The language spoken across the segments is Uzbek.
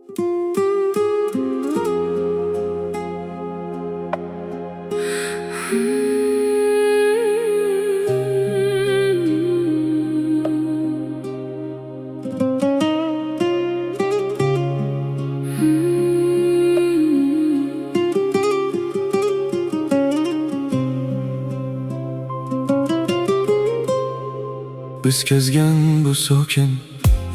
Biz kezgan bu sokin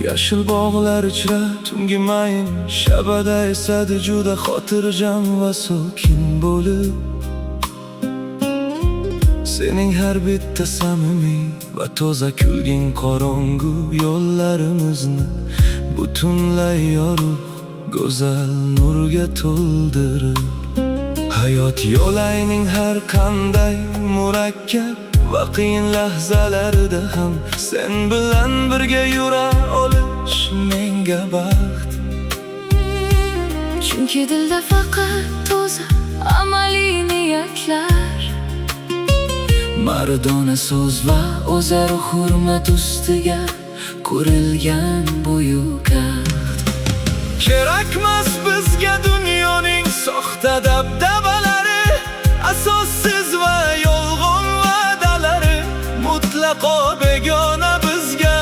yashil bog'lar ichra tungi mayin shabada esadi juda xotirjam va sokin bo'lib. Sening har bitta samimiy va toza kulging qorong'u yo'llarimizni butunlay yorug' go'zal nurga to'ldirib. Hayot yo'layning har qanday murakkab va qiyin lahzalarida ham sen bilan birga yura olish menga baxt. Chunki dilda faqat toza amaliy niyatlar, mardona so'z va o'zaro hurmat ustiga qurilgan buyuk ahd. Kerakmas bizga dunyoning soxta dabdabalari, asossiz va yolg'on va'dalari mutlaqo begona bizga.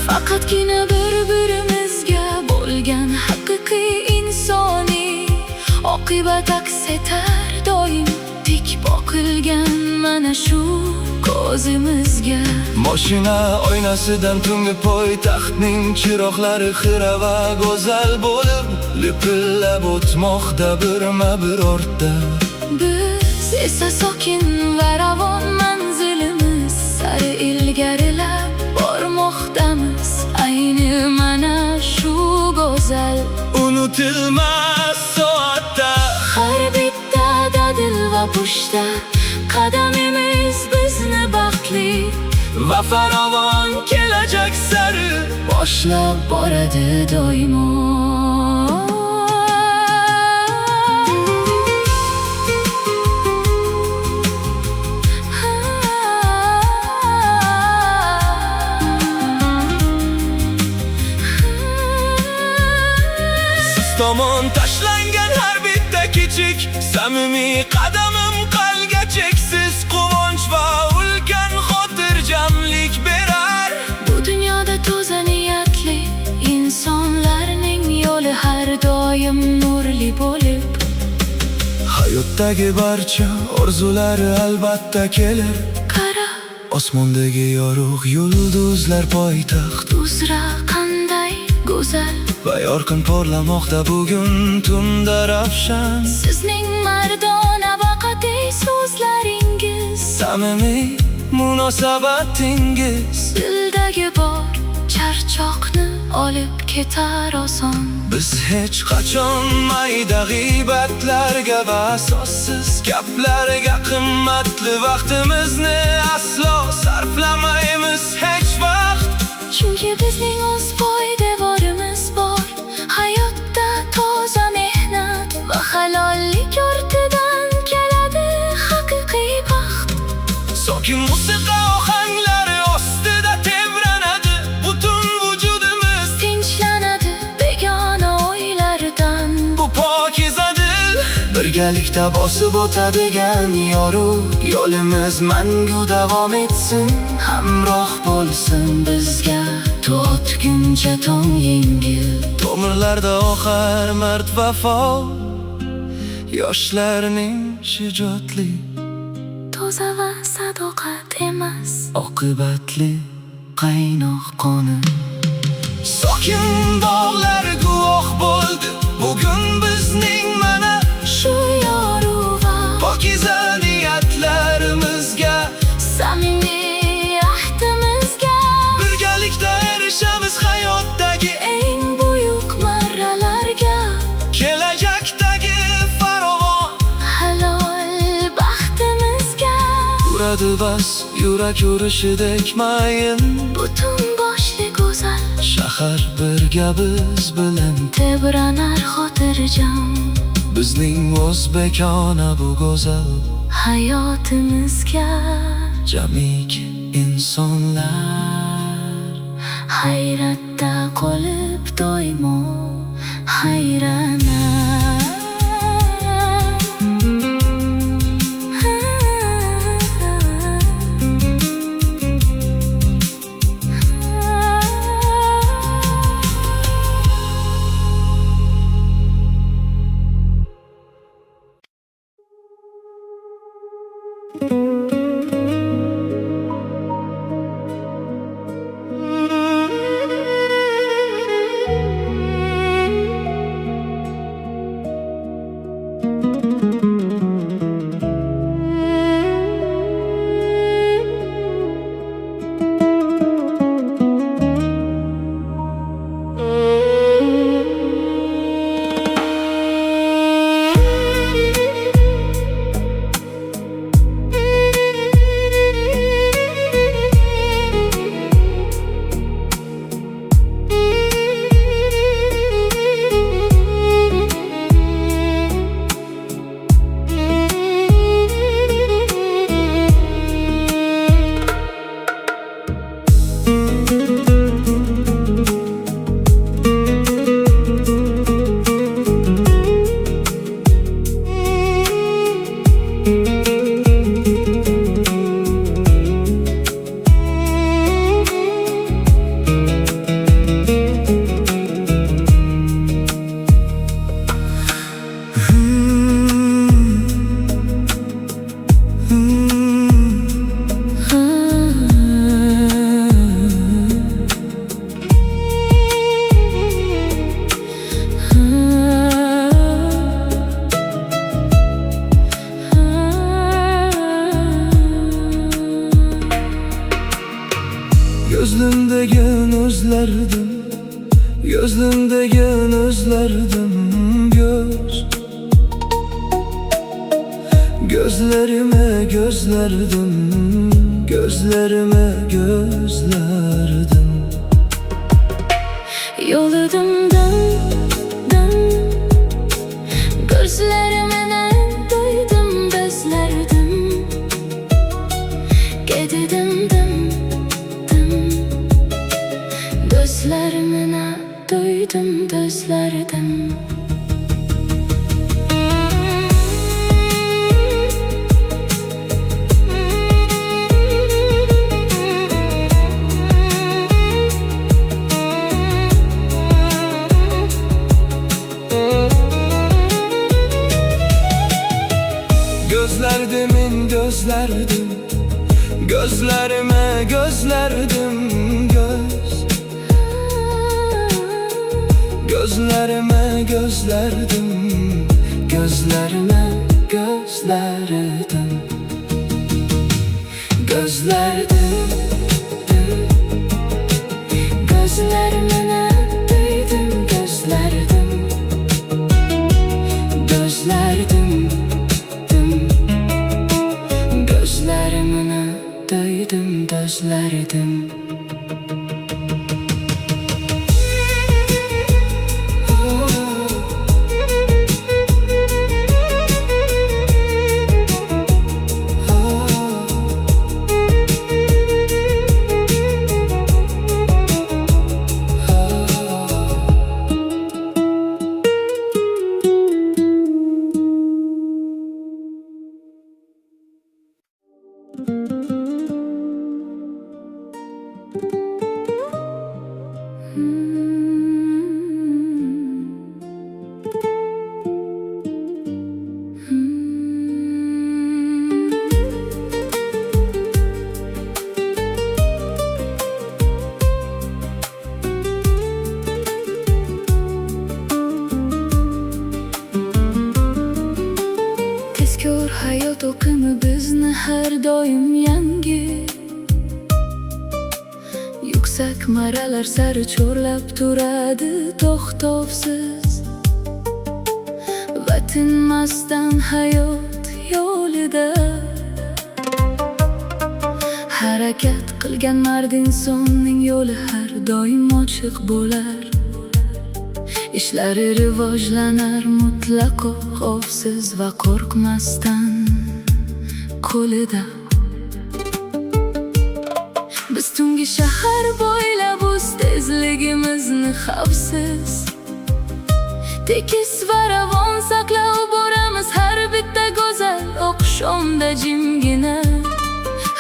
faqatgina bir-birimizga bo'lgan haqiqiy insoniy oqibat aks etar doim tik boqilgan mana shu ko'zimizga. Mashina oynasidan tungi poytaxtning chiroqlari xira va go'zal bo'lib lipillab o'tmoqda birma-bir ortda. Biz esa sokin va ravon manzilimiz sari ilgarilab bormoqdamiz. Ayni mana shu go'zal Unutilmas soatda har bitta dadil va pushta qadamimiz bizni baxtli va farovon kelajak sari boshlab boradi doimo. tomon tashlangan har bitta kichik samimiy qadamim qalbga cheksiz quvonch va ulkan xotirjamlik berar. Bu dunyoda toza niyatli insonlarning yo'li har doim nurli bo'lib. Hayotdagi barcha orzulari albatta kelir. Qara, osmondagi yorug' yulduzlar poytaxt uzra qanday go'zal va yorqin porlamoqda bugun tunda ravshan. Sizning mardona va qat'iy so'zlaringiz, samimiy munosabatingiz dildagi bor charchoqni olib ketar oson. Biz hech qachon mayda g'iybatlarga va asossiz gaplarga qimmatli vaqtimizni aslo sarflamaymiz hech vaqt. Chunki bizning o'z poydevorimiz bor. Hayotda toza mehnat va halollik ortidan keladi haqiqiy baxt. Sokin musiqa ohanglari ostida tebranadi butun vujudimiz, tinchlanadi begona o'ylardan. Bu pokiza dil birgalikda bosib o'tadigan yorug' yo'limiz mangu davom etsin, hamroh bo'lsin bizga totguncha tong yengil. Tomirlarda oqar mard vafo, yoshlarning shijoatli Toza va sadoqat emas, oqibatli qaynoq qoni. Sokin bog'lar guvoh bo'ldi bugun bizning mana shu yorug' va pokiza niyatlarimizga, samimiy ahdimizga. birgalikda erishamiz hayotdagi Eng buyuk marralarga, kelajakdagi farovon halol baxtimizga. uradi bas yurak urishidek mayin. Butun boshli go'zal Shahar birga biz bilan tebranar xotirjam. bizning o'zbekona bu go'zal Hayotimizga jamiki insonlar hayratda qolib doimo hayranam. Gözlündegen özlerdim, gözlündegen özlerdim. Gözlerime gözlerdim, gözlerime gözlerdim. Yoludumdan gözlerimine doydum, bezlerdim. Gedidim gözlerimine doydum, gözlerdim. Gözlerdimin gözlerdim, gözlerime gözlerdim. Gözlerime gözlerdim, gözlerime gözlerdim. Gözlerdim, gözlerimine doydum, gözlerdim. Gözlerdim, gözlerimine doydum, gözlerdim. Tezkor hayot oqimi bizni har doim yangi, yuksak marralar sari chorlab turadi to'xtovsiz. Va tinmasdan hayot yo'lida harakat qilgan mard insonning yo'li har doim ochiq bo'lar. Ishlari rivojlanar mutlaqo xavfsiz va qo'rqmasdan qo'lida. Biz tungi shahar bo'ylab o'z tezligimizni xavfsiz tekis va ravon saqlab boramiz har bitta go'zal oqshomda jimgina.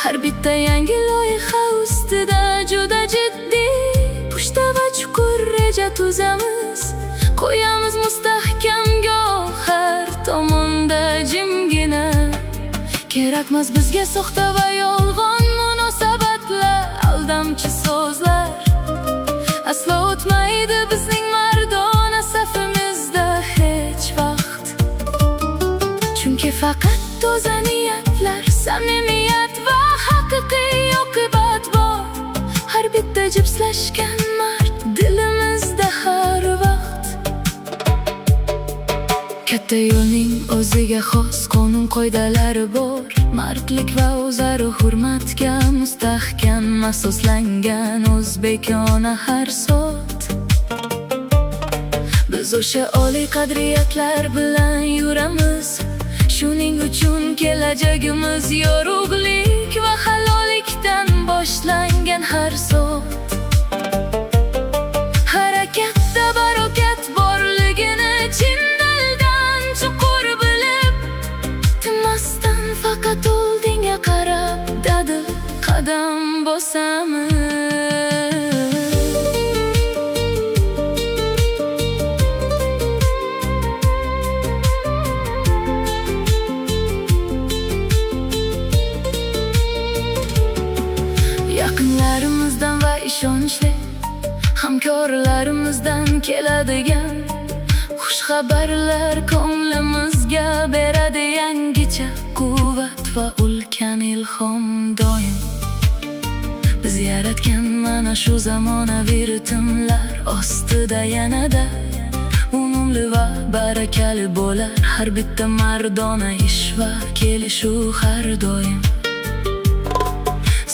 Har bitta yangi loyiha ustida juda jiddiy pushta va chuqur reja tuzamiz. Qo'yamiz mustahkam goh har tomonda jimgina. Kerakmas bizga soxta va yolg'on munosabatlar, aldamchi so'zlar. Aslo o'tmaydi bizning mardona safimizda hech vaqt. Chunki faqat toza niyatlar, samimiyat va haqiqiy oqibat bor. Har bitta jipslashgan mard dilimizda har vaqt. Katta yo'lning o'ziga xos qonun-qoidalari bor. Mardlik va o'zaro hurmatga mustahkam asoslangan o'zbekona har soat. Biz o'sha oliy qadriyatlar bilan yuramiz. Shuning uchun kelajagimiz yorug'lik va halollikdan boshlangan har soat. Harakatda barokat borligini chin dildan chuqur bilib, tinmasdan faqat oldinga qarab dadil qadam bosamiz. Yaqinlarimizdan va ishonchli hamkorlarimizdan keladigan xush xabarlar ko'nglimizga beradi yangicha quvvat va ulkan ilhom doim. Biz yaratgan mana shu zamonaviy ritmlar ostida yanada unumli va barakali bo'lar har bitta mardona ish va kelishuv har doim.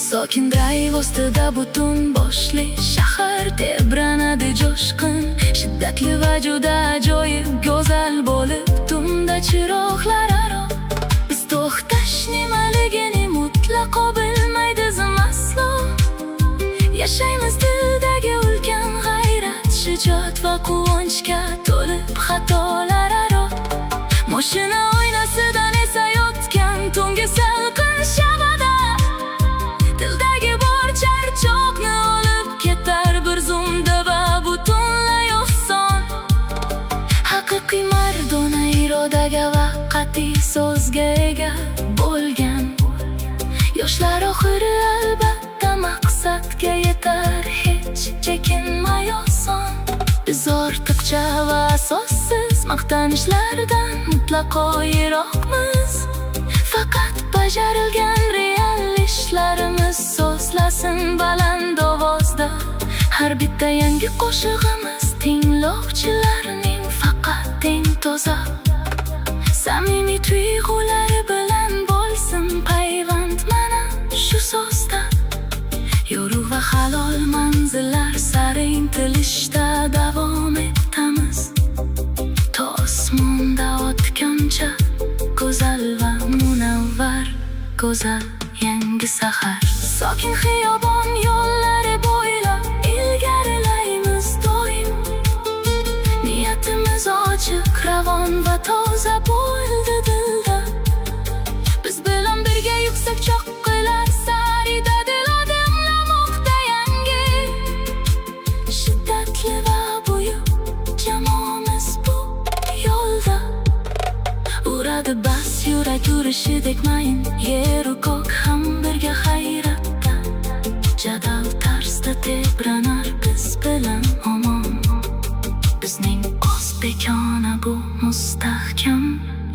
Sokin drive ostida butun boshli shahar tebranadi jo'shqin, shiddatli va juda ajoyib go'zal bo'lib tunda chiroqlar aro. Biz to'xtash nimaligini mutlaqo bilmaydi aslo. Yashaymiz dildagi ulkan g'ayrat, shijoat va quvonchga to'lib xatolar aro. Mashina oynasidan esayotgan tungi salqin shabada dildagi bor charchoqni olib ketar bir zumda va butunlay oson. Haqiqiy mardona irodaga va qat'iy so'zga ega bo'lgan yoshlar oxiri albatta maqsadga yetar, hech chekinmay oson. Biz ortiqcha va asossiz maqtanishlardan mutlaqo yiroqmiz. Faqat bajarilgan real ishlarimiz so'zlasin baland ovozda. Har bitta yangi qo'shig'imiz tinglovchilarning faqat eng toza samimiy tuyg'ulari bilan bo'lsin payvand mana shu so'zda. Yorug' va halol manzillar sari intilishda davom etamiz. To osmonda otgancha go'zal va munavvar go'zal yangi sahar. Sokin xiyobon yo'llari bo'ylab ilgarilaymiz doim. Niyatimiz ochiq, ravon va toza bo'ldi dilda. Biz bilan birga yuksak cho'qqilar sarida dil odimlamoqda yangi. Shiddatli va buyuk jamoamiz bu yo'lda. Uradi bas yurak urishidek mayin, yeru ko'k ham birga hayratda. Jadal tarzda tebranar biz bilan omon. Bizning o'zbekona bu mustahkam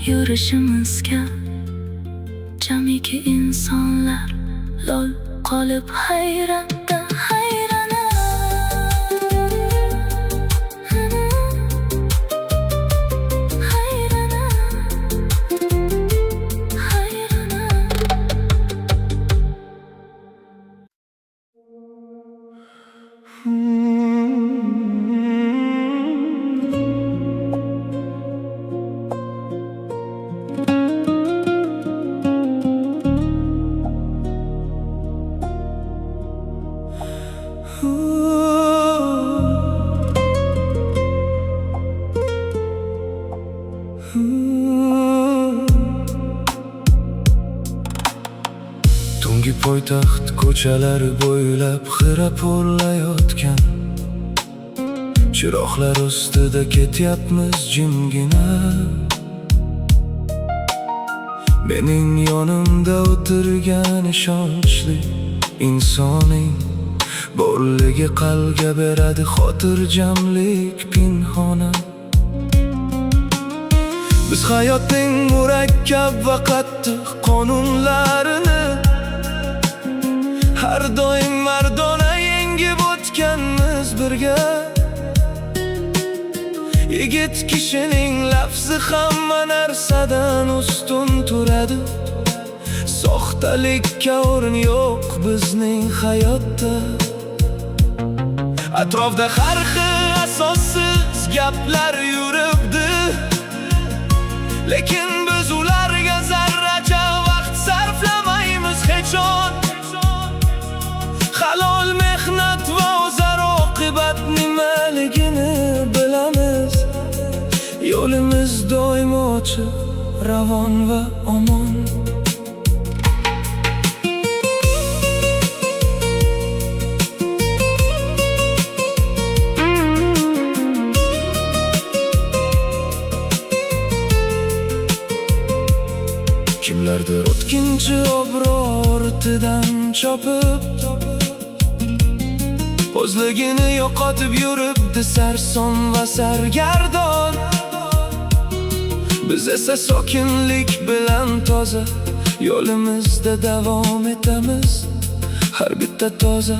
yurishimizga jamiki insonlar lol qolib hayratda hayrana. poytaxt ko'chalari bo'ylab xira porlayotgan chiroqlar ustida ketyapmiz jimgina. Mening yonimda o'tirgan ishonchli insoning borligi qalbga beradi xotirjamlik pinhona. Biz hayotning murakkab va qattiq qonunlarini har doim mardona yengib o'tganmiz birga. Yigit kishining lafzi hamma narsadan ustun turadi. Soxtalikka o'rin yo'q bizning hayotda. Atrofda har xil asossiz gaplar yuribdi, lekin biz ularga zarracha vaqt sarflamaymiz hechon. Halol mehnat va o'zaro oqibat nimaligini bilamiz. Yo'limiz doim ochiq, ravon va omon. Kimlardir o'tkinchi obro' ortidan chopib o'zligini yo'qotib yuribdi sarson va sargardon. Biz esa sokinlik bilan toza yo'limizda davom etamiz. Har bitta toza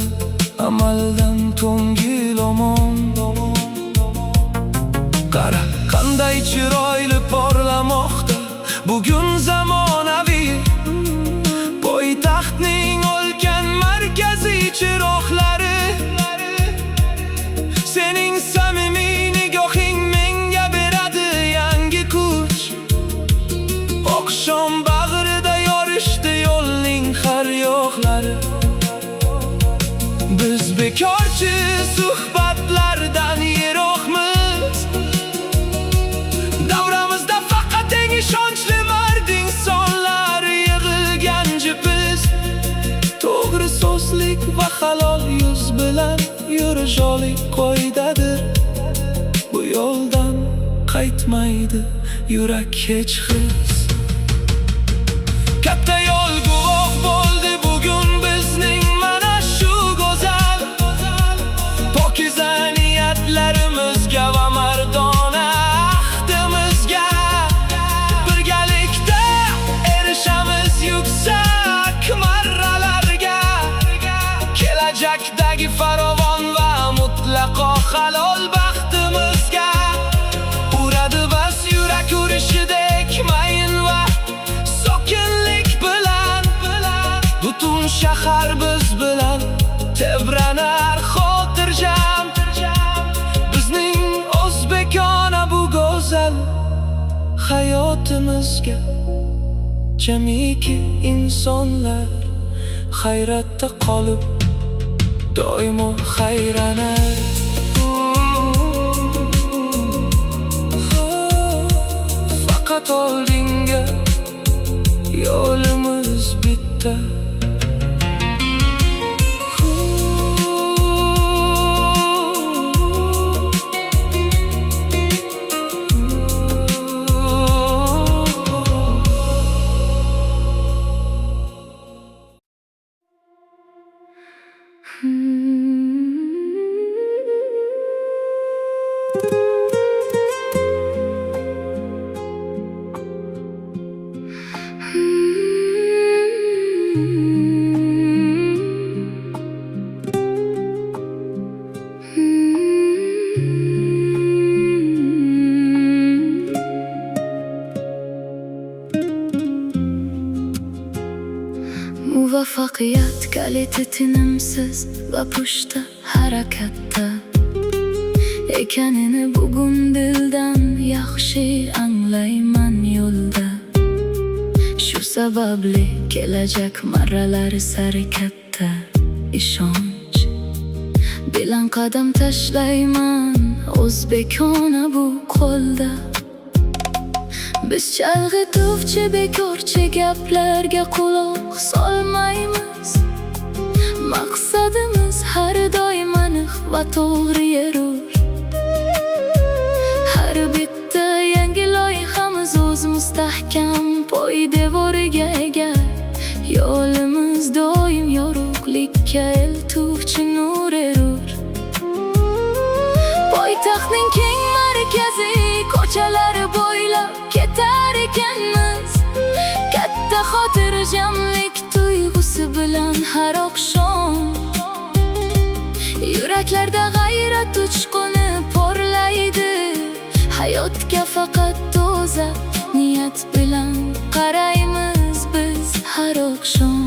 amaldan to'ngil omon. Qara qanday chiroyli porlamoqda bugun zamonaviy poytaxtning ulkan markaziy chiroqlari. Sening samimiy nigohing menga beradi yangi kuch. Oqshom bag'rida yorishdi yo'lning har yoqlari. Biz bekorchi suhbatlardan yiroqmiz. Davramizda faqat eng ishonchli mard insonlar yig'ilgan jipiz. To'g'ri so'zlik va halol yuz bilan yurish oliy qoidadir. Bu yo'ldan qaytmaydi yurak hech his. Katta yo'l guvoh bo'ldi bugun bizning mana shu go'zal pokiza niyatlarimizga va mardona ahdimizga. Birgalikda erishamiz yuksak marralarga. Kelajakdagi farovon va mutlaqo halol baxtimizga. Uradi bas yurak urishidek mayin va sokinlik bilan. Butun shahar biz bilan tebranar xotirjam. Bizning o'zbekona bu go'zal hayotimizga jamiki insonlar hayratda qolib doimo hayranar. Faqat oldinga yo'limiz bitta. Muvaffaqiyat kaliti tinimsiz va pushta harakatda ekanini bugun dildan yaxshi anglayman yo'lda. Shu sababli kelajak marralari sari katta ishonch bilan qadam tashlayman o'zbekona bu qo'lda. Biz chalg'ituvchi bekorchi gaplarga quloq solmaymiz. Maqsadimiz har doim aniq va to'g'ri yurur. Har bitta yangi loyihamiz o'z mustahkam poydevoriga ega. Yo'limiz doim yorug'likka eltuvchi nur erur. Poytaxtning keng markaziy ko'chalari bo'ylab ketar ekanmiz. Katta xotirjamlik tuyg'usi bilan har oqshom yuraklarda g'ayrat uchquni porlaydi. Hayotga faqat toza niyat bilan qaraymiz biz har oqshom.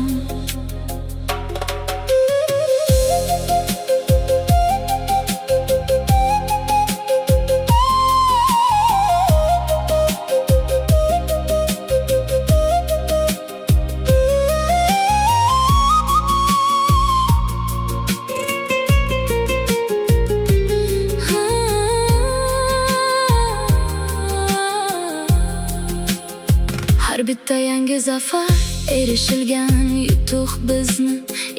Har bitta yangi zafar, erishilgan yutuq bizni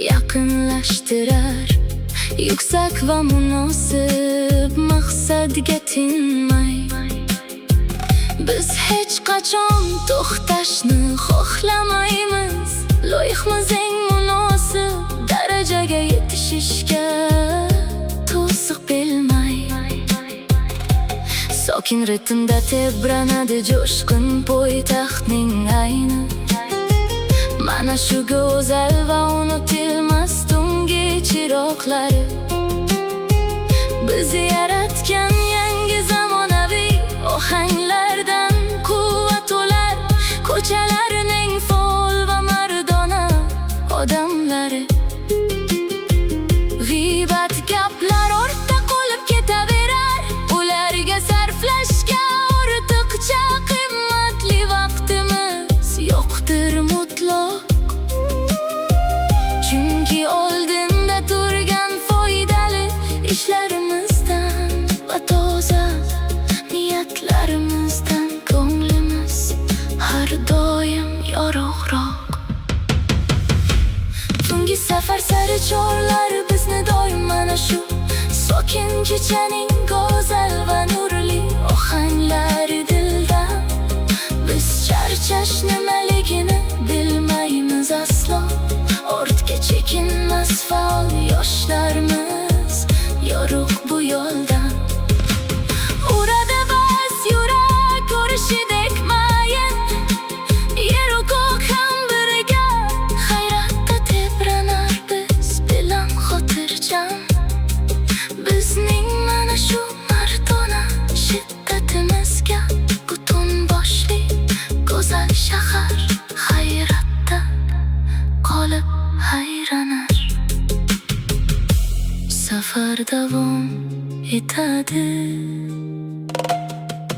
yaqinlashtirar. Yuksak va munosib maqsadga tinmay biz hech qachon to'xtashni xohlamaymiz. Loyihamiz eng munosib darajaga yetishishga to'siq bilmay sokin ritmda tebranadi jo'shqin poytaxtning ayni. Mana shu go'zal va unutilmas tungi chiroqlari bizni yaratgan yangi zamonaviy ohanglardan quvvat olar. Ko'chalarining faol va mardona odamlari g'iybat gaplar ortda qolib ketaverar. Ularga sarflashga ortiqcha qimmatli vaqtimiz yo'qdir mutlaq. Chunki oldinda turgan foydali ishlarimizdan va toza niyatlarimizdan ko'nglimiz har doim yorug'roq. Tungi safar sari chorlar bizni doim mana shu sokin kechaning go'zal va nurli ohanglari dildan. Biz charchash nimaligini bilmaymiz aslo. Ortga chekinmas faol yoshlarimiz yorug' bu yo'ldan. Uradi bas yurak urishidek mayin, yeru ko'k ham birga hayratda tebranar biz bilan xotirjam. Bizning mana shu mardona shiddatimizga butun boshli go'zal shahar hayratda qolib hayranar. Safar davom etadi,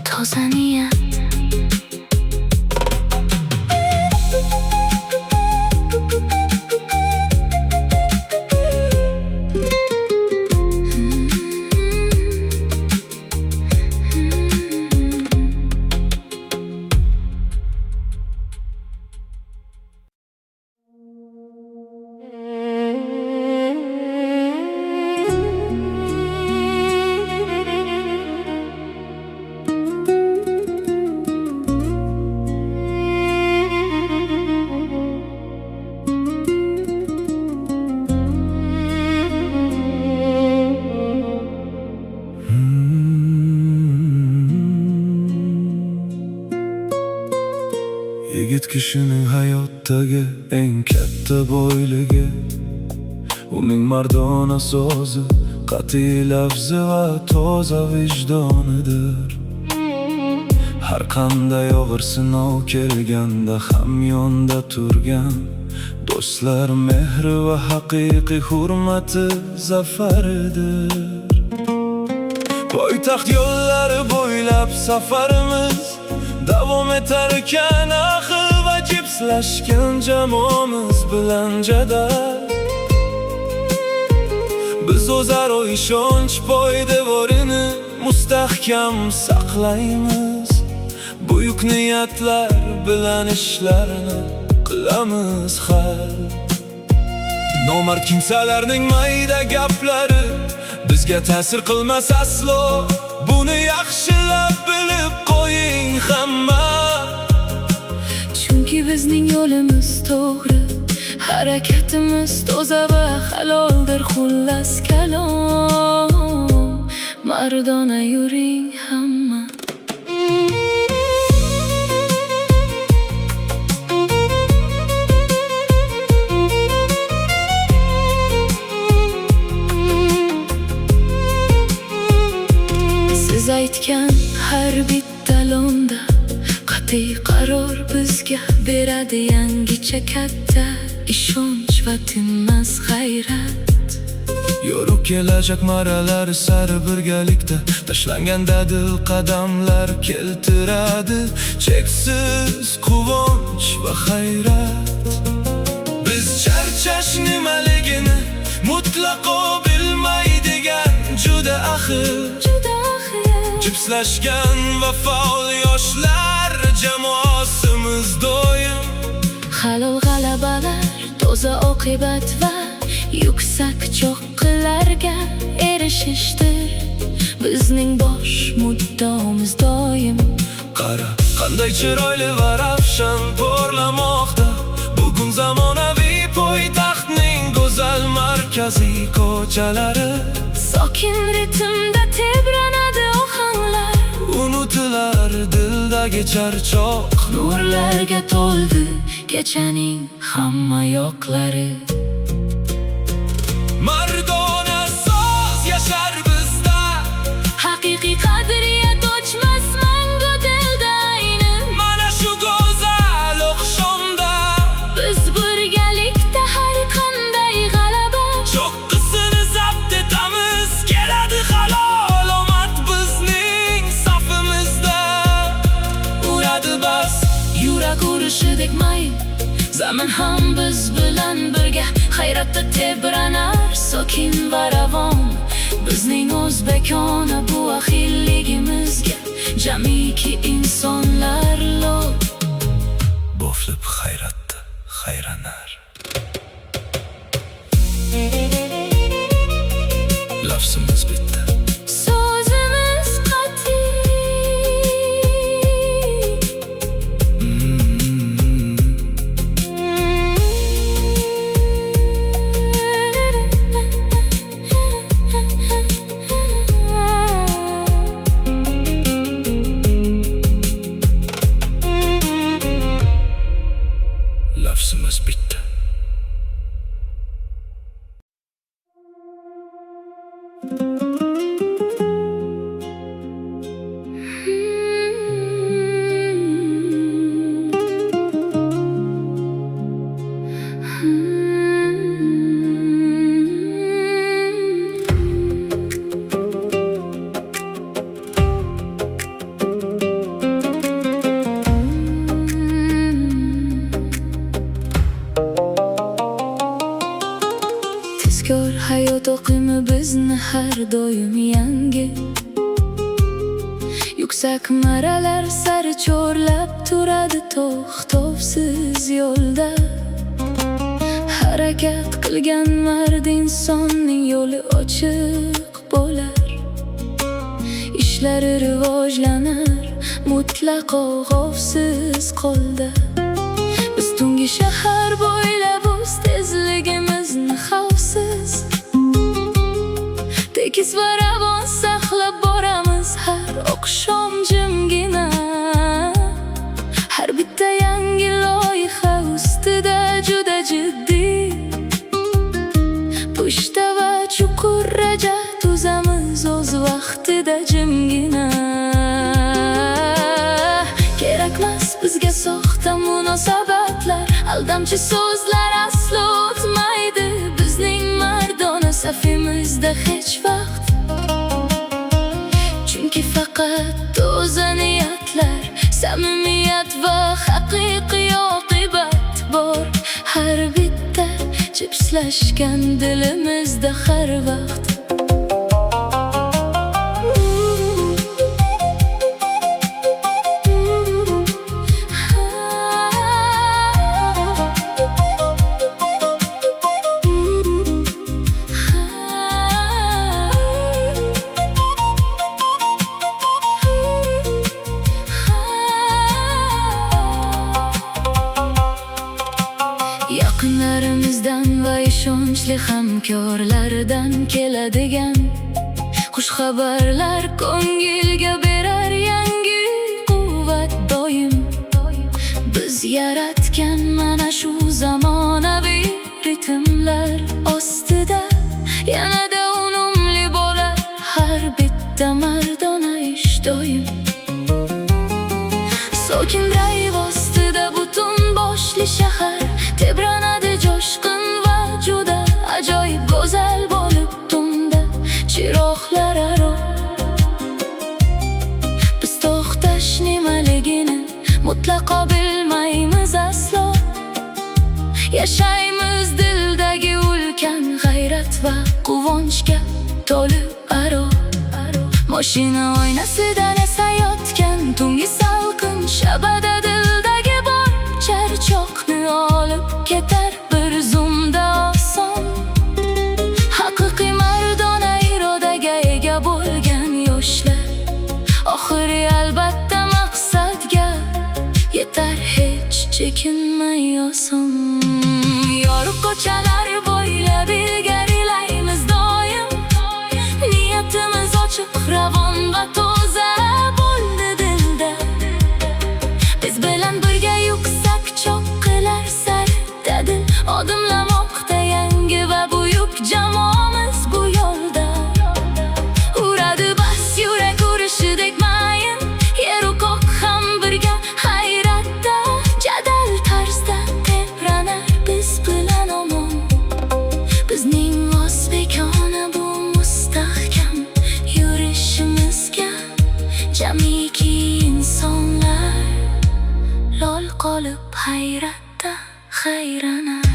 toza niyat. Yigit kishining hayotdagi eng katta boyligi uning mardona so'zi, qat'iy lafzi va toza vijdonidir. Har qanday og'ir sinov kelganda hamyonda turgan do'stlar mehri va haqiqiy hurmati zafaridir. Poytaxt yo'llari bo'ylab safarimiz davom etar ekan axir va jipslashgan jamoamiz bilan jadal. Biz o'zaro ishonch poydevorini mustahkam saqlaymiz. buyuk niyatlar bilan ishlarni qilamiz hal. Nomard kimsalarning mayda gaplari bizga ta'sir qilmas aslo. Buni yaxshilab bilib qo'ying hamma. Chunki bizning yo'limiz to'g'ri, harakatimiz toza va haloldir. Xullas kalom, mardona yuring hamma. Siz aytgan har bitta londa qat'iy qaror bizga beradi yangicha katta ishonch va tinmas g'ayrat. Yorug' kelajak marralari sari birgalikda tashlangan dadil qadamlar keltiradi cheksiz quvonch va hayrat. Biz charchash nimaligini mutlaqo bilmaydigan juda ahil jipslashgan va faol yoshlar jamoasimiz doim. Halol g'alabalar, toza oqibat va yuksak cho'qqilarga erishishdir bizning bosh muddaomiz doim. Qara, qanday chiroyli va ravshan porlamoqda bugun zamonaviy poytaxtning go'zal markaziy ko'chalari. Sokin ritmda tebranadi ohanglar, unutilar dildagi charchoq. Nurlarga to'ldi kechaning hamma yoqlari. Mardona so'z yashar bizda, Haqiqiy qadriyat o'chmas mangu dilda ayni. Mana shu go'zal oqshomda Biz birgalikda har qanday g'alaba cho'qqisini zabt etamiz. Keladi halol omad bizning safimizda. Uradi bas yurak urishidek may, zamin ham biz bilan birga hayratda tebranar. Sokin va ravon bizning o'zbekona bu ahilligimizga jamiki insonlar lob bo'flib hayratda hayranar. Lafzimiz bitta, so'zimiz qat'iy. Lafzimiz bitta. Tezkor hayot oqimi bizni har doim yangi yuksak marralar sari chorlab turadi to'xtovsiz yo'lda. Harakat qilgan mard insonning yo'li ochiq bo'lar, ishlari rivojlanar mutlaqo g'ovsiz qo'lda. Biz tungi shahar bo'ylab o'z tezligimizni xavfsiz tekis va ravon saqlab boramiz har oqshom jimgina. Har bitta yangi loyiha ustida juda jiddiy pushta va chuqur reja tuzamiz o'z vaqtida jimgina. Kerakmas bizga soxta munosabatlar, aldamchi so'zlar aslo o'tmaydi bizning mardona safimizda hech vaqt. Chunki faqat toza niyatlar, samimiyat va haqiqiy oqibat bor har bitta jipslashgan dilimizda har vaqt. ishonchli hamkorlardan keladigan xush xabarlar ko'ngilga berar yangi quvvat doim. Biz yaratgan mana shu zamonaviy ritmlar ostida yanada unumli bo'lar har bitta mardona ish doim. Sokin drive ostida butun boshli shahar tebranadi jo'shqin va juda ajoyib go'zal bo'lib tunda chiroqlar aro. Biz to'xtash nimaligini mutlaqo bilmaymiz aslo. Yashaymiz dildagi ulkan g'ayrat va quvonchga to'lib aro. Mashina oynasidan esayotgan tungi salqin shabada dildagi bor charchoqni olib ketar bir zumda oson. Haqiqiy mardona irodaga ega bo'lgan yoshlar oxiri albatta maqsadga yetar, hech chekinmay oson. Yorug' ko'chalar bo'ylab ilgarilaymiz doim. Niyatimiz ochiq, ravon va toza bo'ldi dilda. Biz bilan birga yuksak cho'qqilar sari dadil odimlamoqda yangi va buyuk jamoamiz bu yo'lda. Uradi bas yurak urishidek mayin, yeru ko'k ham birga hayratda jadal tarzda tebranar biz bilan omon. Bizning o'zbekona bu mustahkam yurishimizga jamiki insonlar lol qolib hayratda hayranar.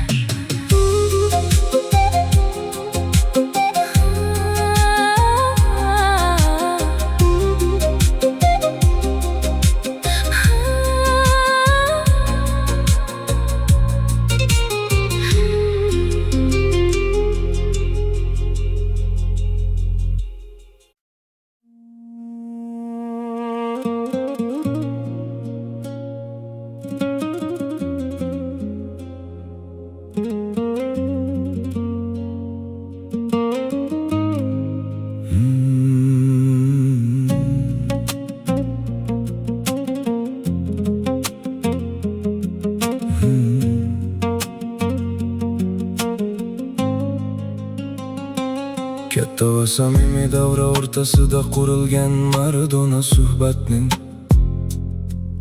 Katta va samimiy davra o'rtasida qurilgan mardona suhbatning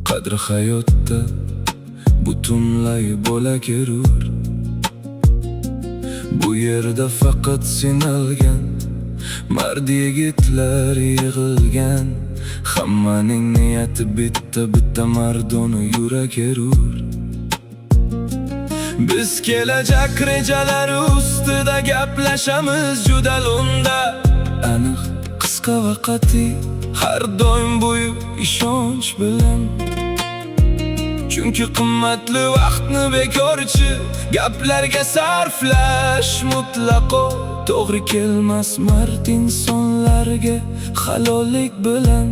qadri hayotda butunlay bo'lakerur. Bu yerda faqat sinalgan mard yigitlar yig'ilgan. Hammaning niyati bitta mardona yurakerur. Biz kelajak rejalari ustida gaplashamiz juda lo'nda. Aniq, qisqa va qat'iy, har doim buyuk ishonch bilan. Chunki qimmatli vaqtni bekorchi gaplarga sarflash mutlaqo to'g'ri kelmas mard insonlarga halollik bilan.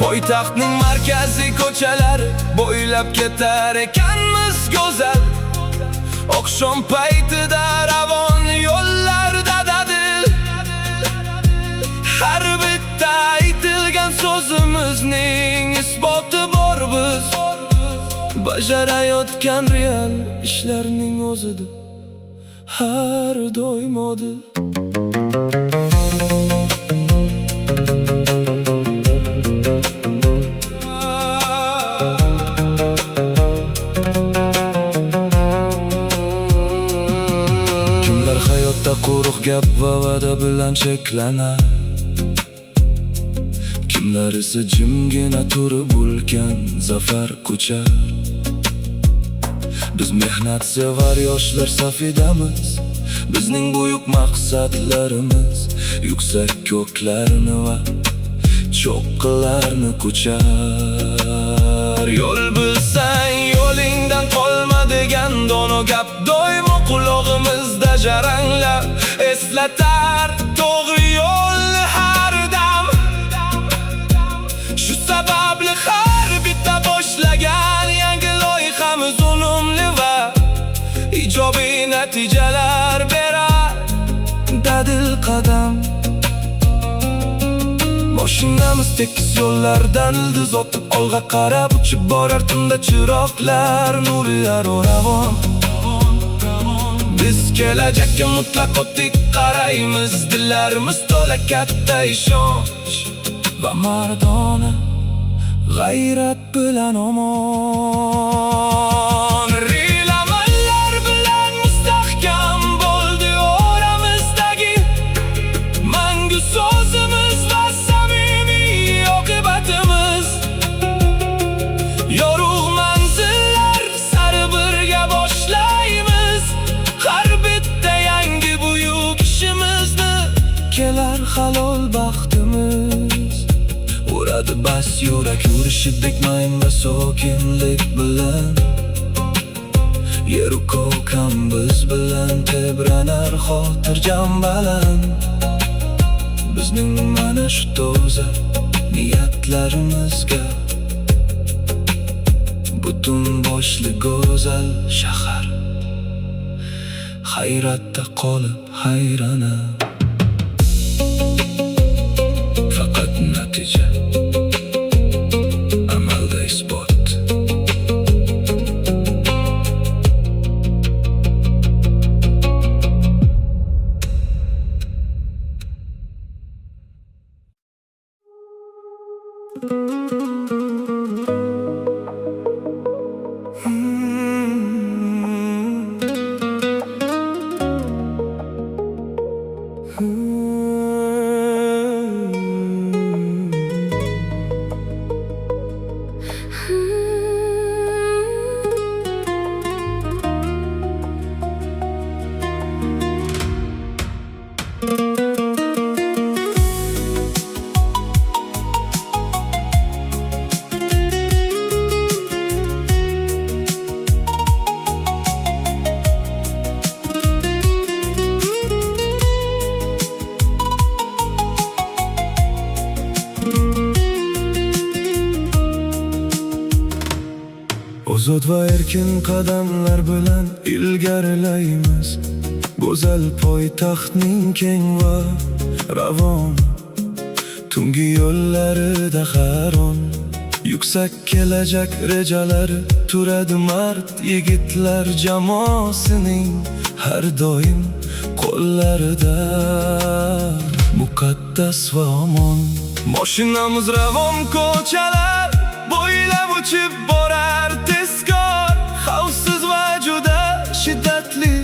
Poytaxtning markaziy ko'chalari bo'ylab ketar ekanmiz go'zal. Oqshom paytida ravon yo'llarda dadil. Har bitta aytilgan so'zimizning isboti bor biz. Bajarayotgan real ishlarning o'zida har doim odil. Quruq gap va va'da bilan cheklanar. Kimlar esa jimgina turib ulkan zafar quchar. Biz mehnat sevar yoshlar safidamiz. Bizning buyuk maqsadlarimiz yuksak ko'klarni va cho'qqilarni quchar. Yo'l bilsang yo'lingdan qolma degan dono gap doim qulog'imizda jaranglab eslatar to'g'ri yo'lni har dam. Shu sababli har bitta boshlagan yangi loyihamiz unumli va ijobiy natija Moshinamiz tekis yo'llardan ildiz otib olg'a qarab uchib borar tunda chiroqlar nuri aro ravon. Biz kelajakka mutlaqo tik qaraymiz, dillarimiz to'la katta ishonch va mardona g'ayrat bilan omon. Rilamanlar bilan mustahkam bo'ldi oramizdagi mangu so'zimiz va samimiy oqibatimiz. Yorug' manzillar sari birga boshlaymiz, har bitta yangi buyuk ishimizni kelar halol baxtimiz. Uradi bas yurak yurishidek mayin va sokinlik bilan, yeru ko'kam biz bilan tebranar xotirjam baland. Bizning mana shu toza niyatlarimizga butun boshli go'zal shahar hayratda qolib hayrana. Faqat natija amalda isbot. Ozod va erkin qadamlar bilan ilgarilaymiz, go'zal poytaxtning keng va ravon tungi yo'llarida har on. Yuksak kelajak rejalari turadi mard yigitlar jamoasining har doim qo'llarida muqaddas va omon. Moshinamiz ravon ko'chalar bo'ylab uchib borar tezkor, xavfsiz va juda shiddatli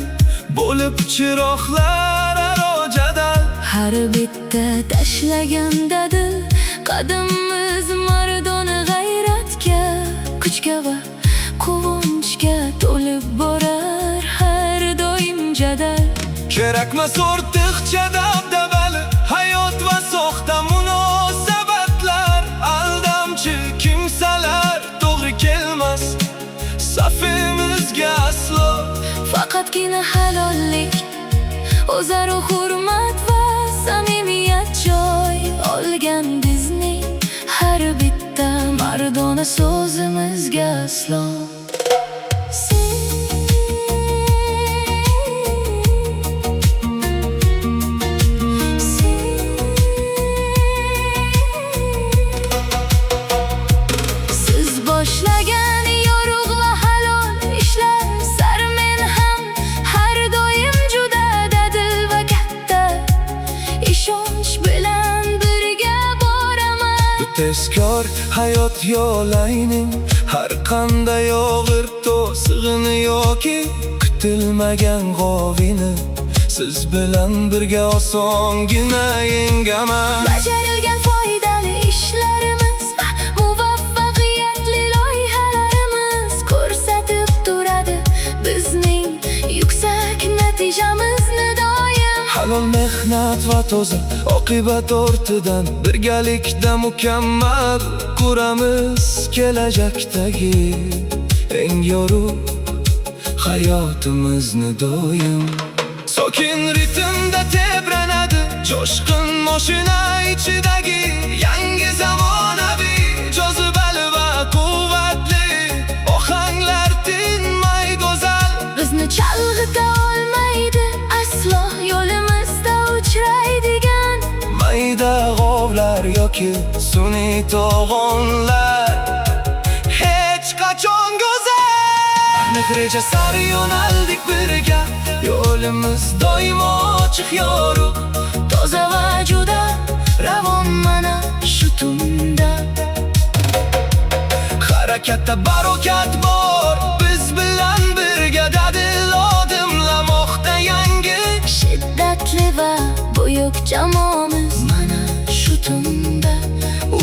bo'lib chiroqlar aro jadal. Har bitta tashlaganda dil qadamimiz mardona g'ayratga, kuchga va quvonchga to'lib borar har doim jadal. Kerakmas ortiqcha dabdabali hayot va soxta munosabatlar, aldamchi kimsalar to'g'ri kelmas safimizga aslo. Faqatgina halollik, o'zaro hurmat va samimiyat joy olgan bizning har bitta mardona so'zimizga aslo. Boshlagan yorug' va halol ishlar sar men ham har doim juda dadil va katta ishonch bilan birga boraman. Tezkor hayot yo'layning har qanday og'ir to'sig'ini yoki kutilmagan g'ovini siz bilan birga osongina yengaman. Bajarilgan foydali ishlarimiz va muvaffaqiyatli loyihalarimiz ko'rsatib turadi bizning yuksak natijamizni doim. Halol mehnat va toza oqibat ortidan birgalikda mukammal quramiz kelajakdagi eng yorug' hayotimizni doim. Sokin ritmda tebranadi jo'shqin moshina ichidagi yangi zamonaviy jozibali va quvvatli ohanglar tinmay go'zal. Bizni chalg'ita olmaydi aslo yo'limizda uchraydigan mayda g'ovlar yoki yoki sun'iy to'g'onlar hech qachon go'zal. Aniq reja sari yo'naldik birga, yo'limiz doimo ochiq yorug', toza va juda ravon mana shu tunda. Harakatda barokat bor, biz bilan birga dadil odimlamoqda yangi. Shiddatli va buyuk jamoamiz mana shu tunda.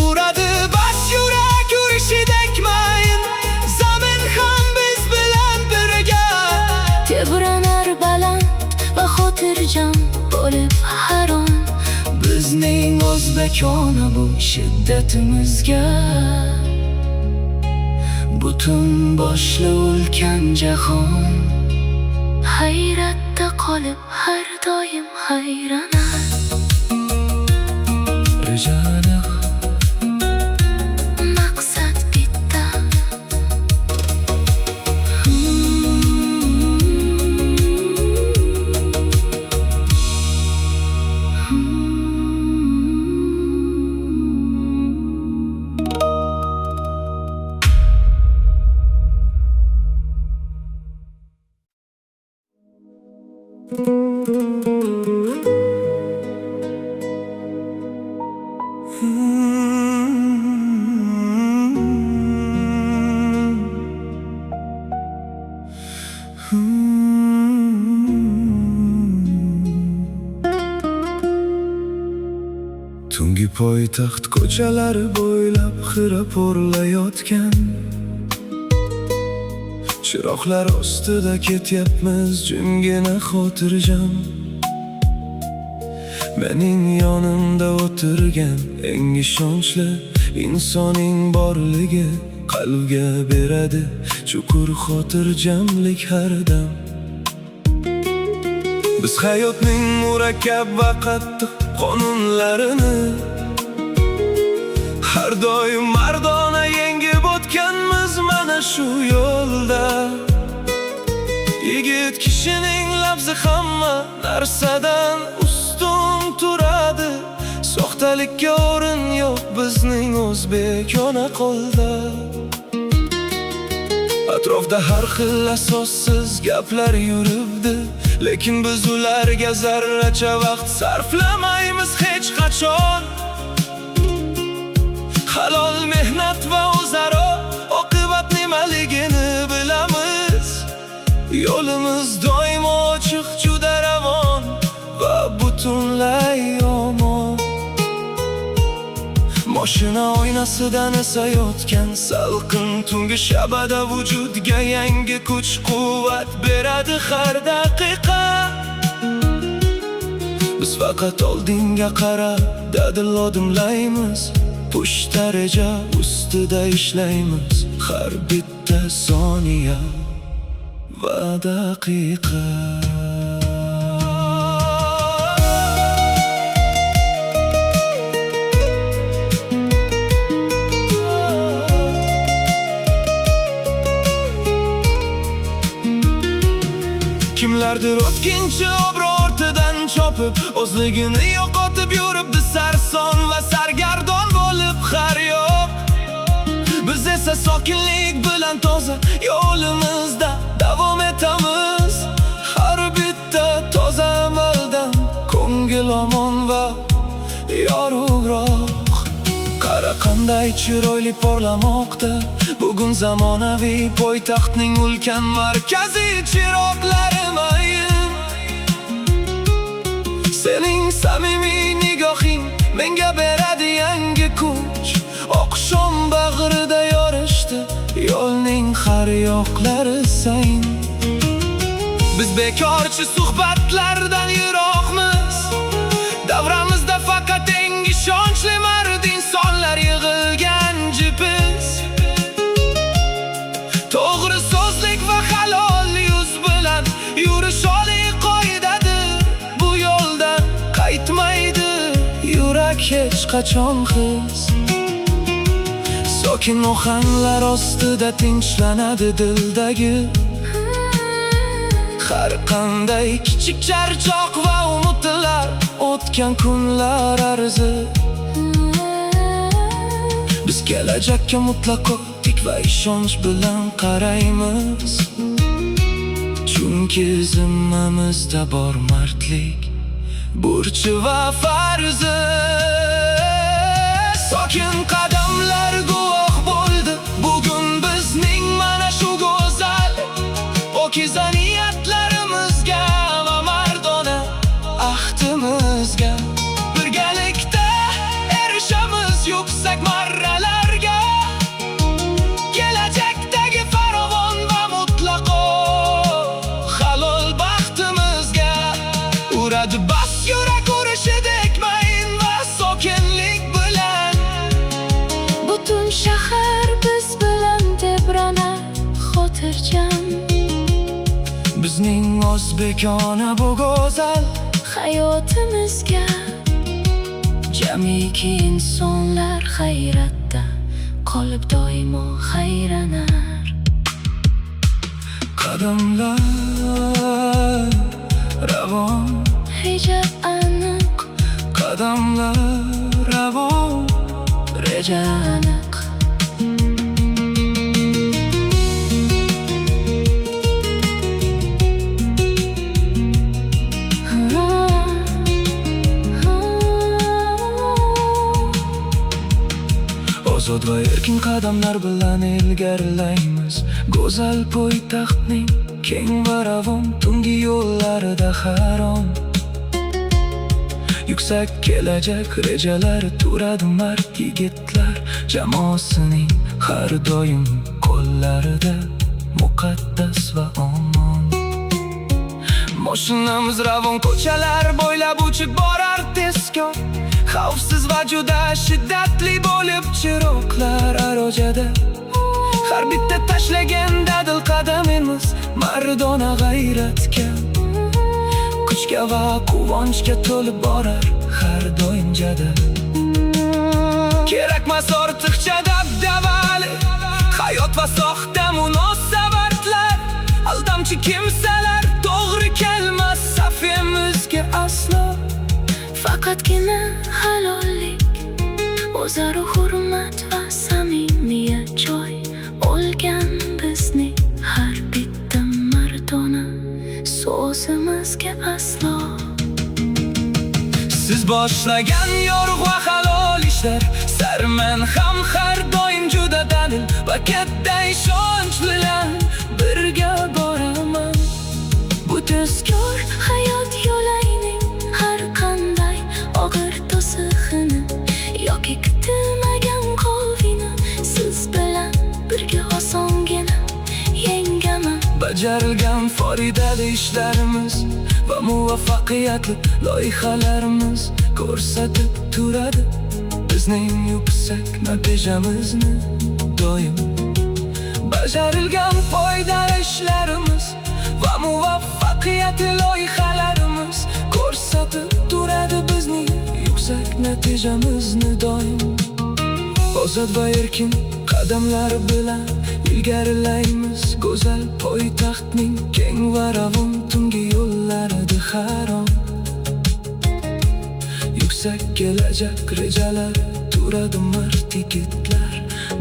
Uradi bas yurak urishidek mayin, zamin ham biz bilan birga. Tebranar baland va xotirjam bo'lib har on, Bizning o'zbekona bu shiddatimizga butun boshli ulkan jahon hayratda qolib har doim hayranar. Reja aniq, Maqsad bitta. Tungi poytaxt ko'chalari bo'ylab xira porlayotgan, chiroqlar ostida ketyapmiz jimgina xotirjam. Mening yonimda o'tirgan eng ishonchli insoning borligi qalbga beradi chuqur xotirjamlik har dam. Biz hayotning murakkab va qattiq qonunlarini har doim mardona yengib o'tganmiz mana shu yo'lda. Yigit kishining labzi hamma narsadan ustun turadi, soxtalikka o'rin yo'q bizning o'zbekona qo'lda. Atrofda har xil asossiz gaplar yuribdi, lekin biz ularga zarracha vaqt sarflamaymiz hech qachon. Halol mehnat va o'zaro oqibat nimaligini bilamiz. Yo'limiz doimo ochiq, juda ravon va butunlay omon. Mashina oynasidan esayotgan salqin tungi shabada vujudga yangi kuch quvvat beradi har daqiqa. Biz faqat oldinga qarab dadil odimlaymiz, pushta reja ustida ishlaymiz har bitta soniya va daqiqa. Kimlardir o'tkinchi obro' ortidan chopib, o'zligini yo'qotib yuribdi sarson va sargardon bo'lib har yo'q. Biz esa sokinlik bilan toza yo'limizda davom etamiz. Har bitta toza amaldan ko'ngil omon va yorug'roq. Qara qanday chiroyli porlamoqda bugun zamonaviy poytaxtning ulkan markaziy chiroqlari mayin. Sening samimiy nigohing menga beradi yangi kuch. Oqshom bag'rida yorishdi yo'lning har yoqlari sayin. Biz bekorchi suhbatlardan yiroqmiz, davramizda faqat eng ishonchli mard insonlar yig'ilgan jipiz. To'g'ri so'zlik va halol yuz bilan yurish oliy qoidadir. Bu yo'ldan qaytmaydi yurak hech qachon his. Sokin ohanglar ostida tinchlanadi dildagi har qanday kichik charchoq va umidlar o'tgan kunlar arzi. kelajakka mutlaqo tik va ishonch bilan qaraymiz. Chunki zimmamizda bor mardlik, burchi va farzi. Sokin qadamlar guvoh bo'ldi bugun bizning mana shu go'zal pokiza niyatlarimizga va mardona ahdimizga. Birgalikda erishamiz yuksak marralarga, kelajakdagi farovon va mutlaqo halol baxtimizga. Uradi bas yurak urishidek mayin va sokinlik bilan, butun shahar biz bilan tebranar xotirjam. Bizning o'zbekona bu go'zal hayotimizga jamiki insonlar hayratda qolib doimo hayranar. Qadamlar ravon, hijab aniq, qadamlar ravon, reja aniq. Ozod va erkin qadamlar bilan ilgarilaymiz, go'zal poytaxtning keng va ravon tungi yo'llarida harom. Yuksak kelajak rejalari turadi mard yigitlar jamoasining har doim qo'llarida muqaddas va omon. Mashinamiz ravon ko'chalar bo'ylab uchib borar tezkor, xavfsiz va juda shiddatli bo'lib chiroqlar arojada. Har bitta tashlagan dadil qadamimiz mardona g'ayratga, kuchga va quvonchga to'lib borar har doim jadal. Kerakmas ortiqcha dabdabali hayot va soxta munosabatlar, aldamchi kimsalar to'g'ri kelmas safimizga aslo. Faqatgina halollik, o'zaro hurmat va samimiyat joy olgan bizning har bitta mardona so'zimizga aslo. Siz boshlagan yorug' va halol ishlar, sarman ham har doim juda dadil va katta ishonch bilan birga boraman. Bu tezkor hayot yo'layning har qanday og'ir to'siqini yoki kutilmagan qovini siz bilan birga osongina yengaman. Bajarilgan foydali ishlarimiz va muvaffaqiyatli loyihalarimiz ko'rsatib turadi bizning yuksak natijamizni doim. Bajarilgan foydali ishlarimiz va muvaffaqiyatli loyihalarimiz ko'rsatib turadi bizning yuksak natijamizni doim. Ozod va erkin qadamlar bilan ilgarilaymiz, go'zal poytaxtning keng va ravon tungi yo'llarida harom. Yuksak kelajak rejalari turadi mard yigitlar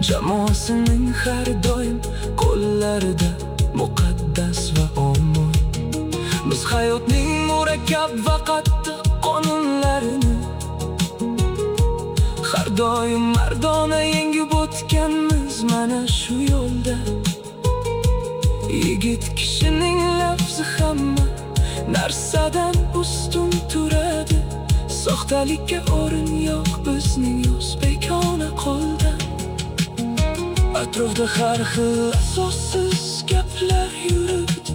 jamoasining har doim qo'llarida muqaddas va omon. Biz hayotning murakkab va qattiq qonunlarini har doim mardona yengib o'tganmiz mana shu yo'lda. Yigit kishining lafzi hamma narsadan ustun turadi, soxtalikka o'rin yo'q bizning o'zbekona qo'lda. Atrofda har xil asossiz gaplar yuribdi.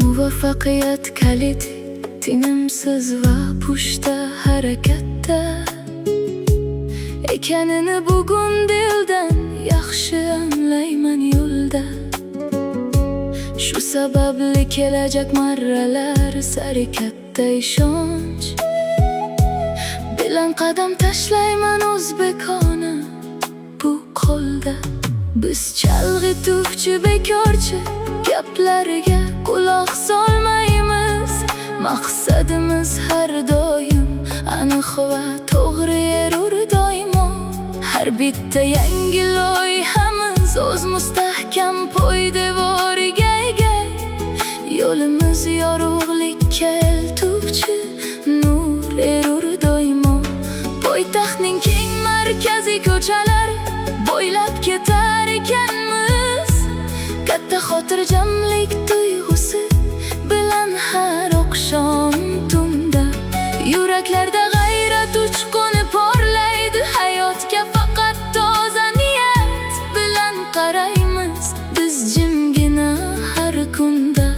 Muvaffaqiyat kaliti tinimsiz va pushta harakatda ekanini bugun dildan yaxshi anglayman yo'lda. sababli kelajak marralar sari katta ishonch bilan qadam tashlayman o'zbekona bu qo'lda. Biz chalg'ituvchi bekorchi gaplariga quloq solmaymiz. Maqsadimiz har doim aniq va to'g'ri erur doimo. Har bitta yangi loyihamiz o'z mustahkam poydevoriga ega. Yo'limiz yorug'likka eltuvchi nur erur doimo. Poytaxtning keng markaziy ko'chalari bo'ylab ketar ekanmiz. Katta xotirjamlik tuyg'usi bilan har oqshom tunda yuraklarda g'ayrat uchquni porlaydi. Hayotga faqat toza niyat bilan qaraymiz biz jimgina har kunda.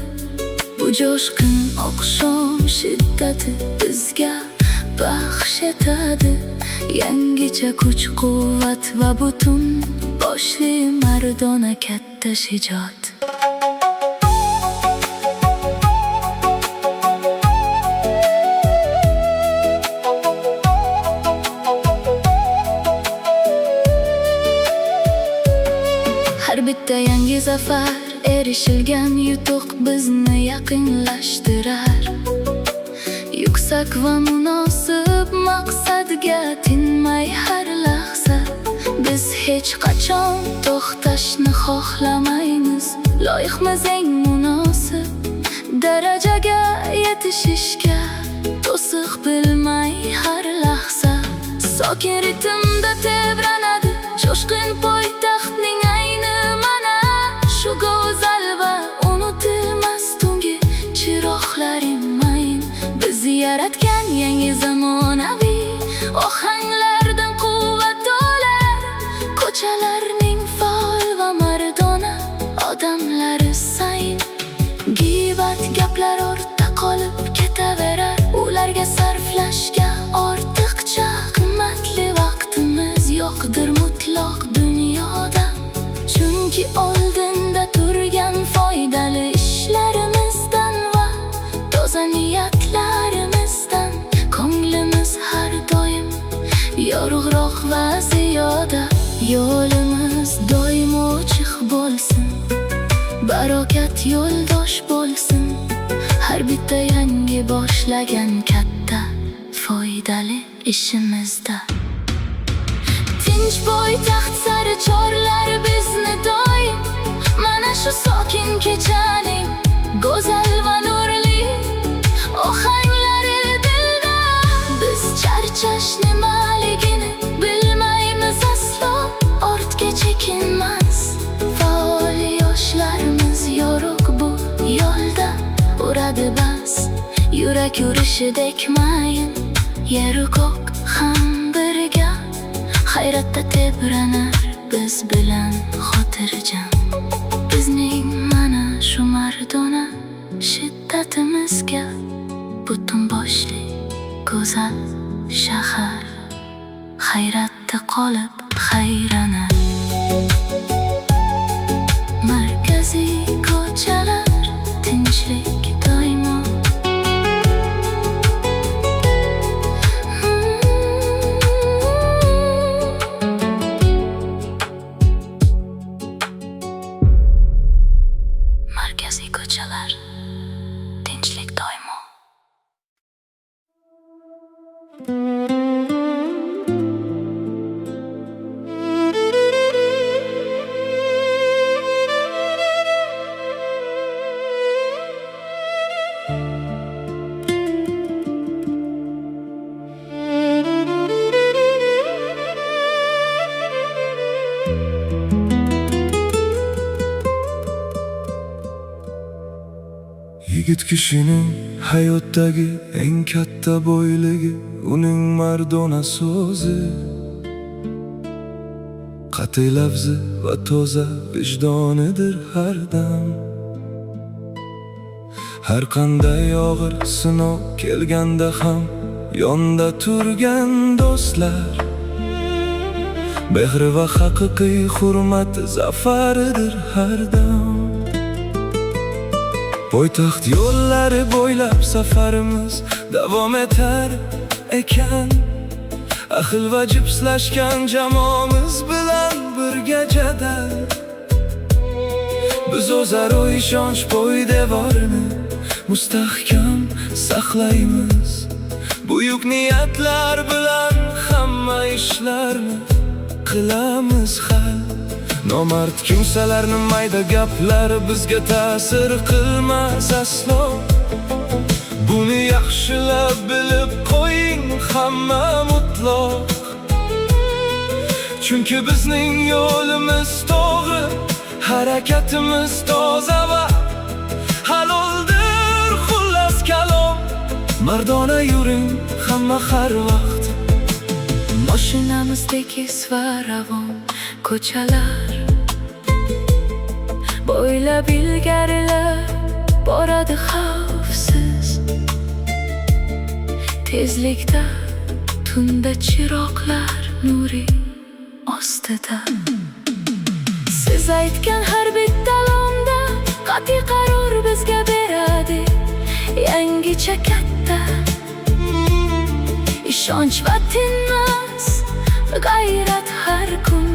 Bu jo'shqin oqshom shiddati bizga baxsh etadi yangicha kuch-quvvat va butun boshli mardona katta shijoat. Har bitta yangi zafar, erishilgan yutuq bizni yaqinlashtirar. Yuksak va munosib maqsadga tinmay har lahza. Biz hech qachon to'xtashni xohlamaymiz. Loyiqmiz eng munosib darajaga yetishishga, to'siq bilmay har lahza. Sokin ritmda tebranadi jo'shqin poytaxtning ayni mana shu go'zal va unutilmas tungi chiroqlari mayin. Biz yaratgan yangi zamonaviy ohanglardan quvvat olar. Ko'chalarning faol va mardona odamlari sayin g'iybat gaplar ortda qolib ketaverar. Ularga sarflashga ortiqcha qimmatli vaqtimiz yo'qdir mutlaq dunyoda. Chunki oldinda turgan foydali ishlarimizdan va toza niyatlarimizdan ko'nglimiz har doim yorug'roq va ziyoda. Yo'limiz doim ochiq bo'lsin, barokat yo'ldosh bo'lsin. Har bitta yangi boshlagan katta foydali ishimizda. Tinch poytaxt sari chorlar bizni doim mana shu sokin kechaning go'zal va nurli ohanglari dilda. Biz charchash nimaligini bilmaymiz aslo, ortga chekinmas faol yoshlarimiz yorug' bu yo'lda uradi bas. Yurak urishidek mayin, yeru ko'k ham birga hayratda tebranar biz bilan xotirjam. Bizning mana shu mardona shiddatimizga butun boshli go'zal shahar hayratda qolib hayranar. Markaziy ko'chalar tinchlik doimo. Markaziy ko'chalar tinchlik doimo. Yigit kishining hayotdagi eng katta boyligi uning mardona so'zi, qat'iy lafzi va toza vijdonidir har dam. Har qanday og'ir sinov kelganda ham yonda turgan do'stlar. Behri va haqiqiy hurmat zafaridir har dam. Poytaxt yo'llari bo'ylab safarimiz davom etar ekan. Ahil va jipslashgan jamoamiz bilan birga jadal. Biz o'zaro ishonch poydevorini mustahkam saqlaymiz. Buyuk niyatlar bilan hamma ishlarni qilamiz hal. Nomard kimsalarni mayda gaplari bizga ta'sir qilmas aslo. Buni yaxshilab bilib qo'ying hamma mutlaq. Chunki bizning yo'limiz to'g'ri, harakatimiz toza va haloldir xullas kalom. Mardona yuring hamma har vaqt. Mashinamiz tekis va ravon ko'chalar bo'ylab ilgarilab boradi xavfsiz. Tezlikda tunda chiroqlar nuri ostida. Siz aytgan har bitta lomda qat'iy qaror bizga beradi yangicha katta ishonch va tinmas g'ayrat har kun.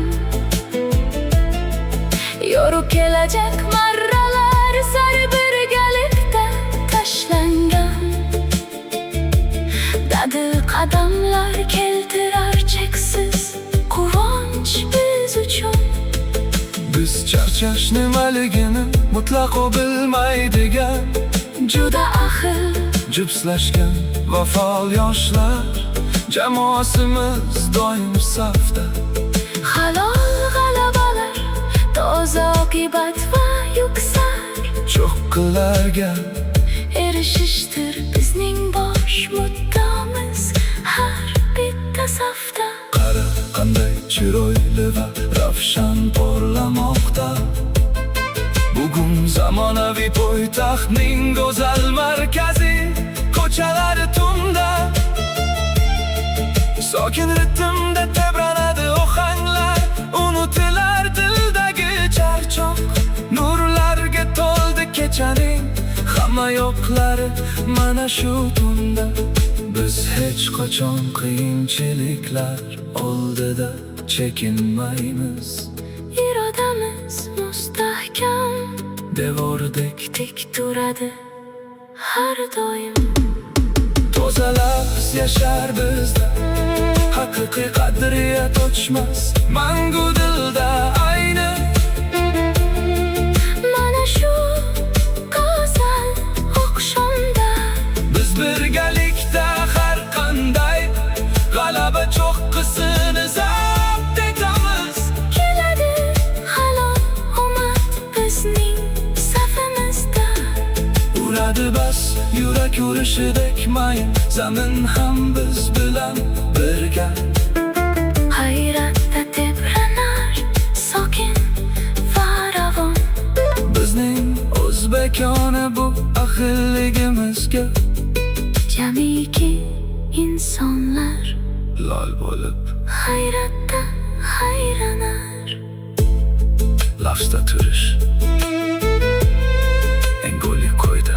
Yorug' kelajak marralar sari birgalikda tashlangan. Dadil qadamlar keltirar cheksiz quvonch biz uchun. Biz charchash nimaligini mutlaqo bilmaydigan, Juda ahil jipslashgan va faol yoshlar jamoasimiz doim safda. halol g'alabalar, toza oqibat va yuksak Cho'qqilarga erishishdir bizning bosh muddamiz har bitta safda. qara qanday chiroyli va ravshan porlamoqda. Bugun zamonaviy poytaxtning go'zal markazi ko'chalari tunda. Sokin ritmda tebranadi ohanglar, unutilar dildagi charchoq. Nurlarga to'ldi kechaning hamma yoqlari mana shu tunda. Biz hech qachon qiyinchiliklar oldida chekinmaymiz. Irodamiz mustahkam, Devordek tik turadi har doim. toza lafz yashar bizda, haqiqiy qadriyat o'chmas mangu dilda ayni. Mana shu go'zal oqshomda Biz birgalikda har qanday g'alaba cho'qqisini zabt etamiz. keladi halol omad bizning safimizda. Uradi bas yurak urishidek mayin, zamin ham biz bilan birga. Hayratda tebranar sokin va ravon. Bizning o'zbekona bu ahilligimizga Jamiki insonlar lol bo'lib hayratda hayranar. lafzda turish engoli qo'ydi.